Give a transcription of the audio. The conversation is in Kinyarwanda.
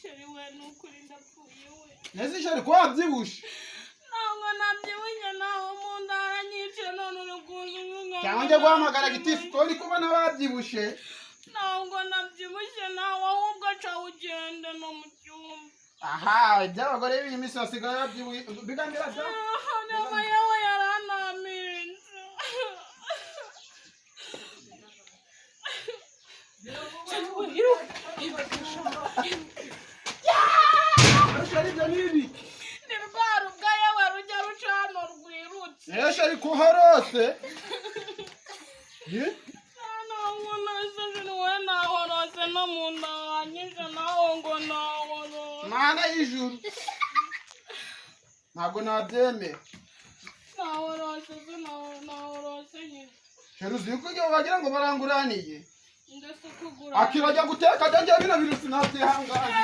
sheri we nukuri ndapfuye we. Nese sheri ko wabyibushe. Ntabwo nabyibushye naho mu nda haranyice none uri kuza. Cyangwa njye guhamagara gitifu ko uri kubona wabyibushe. Ntabwo nabyibushye nawe ahubwo aca ugende no mu cyumba. Aha, iby'abagore b'iminsi basigaye babyibuye biganira byo. Nyuma yawe yaranaminze. Sheri byo nibi. Ni rwa rugaye warujya ruca hano rwirutse. Sheri ko horose. No mu nda hanyije naho ngo nahoro. Mana y'ijuru. Ntabwo nabyemera. Nahorose nyine. Sheri uzi ko ujya wagira ngo baranguraniye. Ndetse kugura. Akirajya guteka ajya bino bintu sinabyihangana.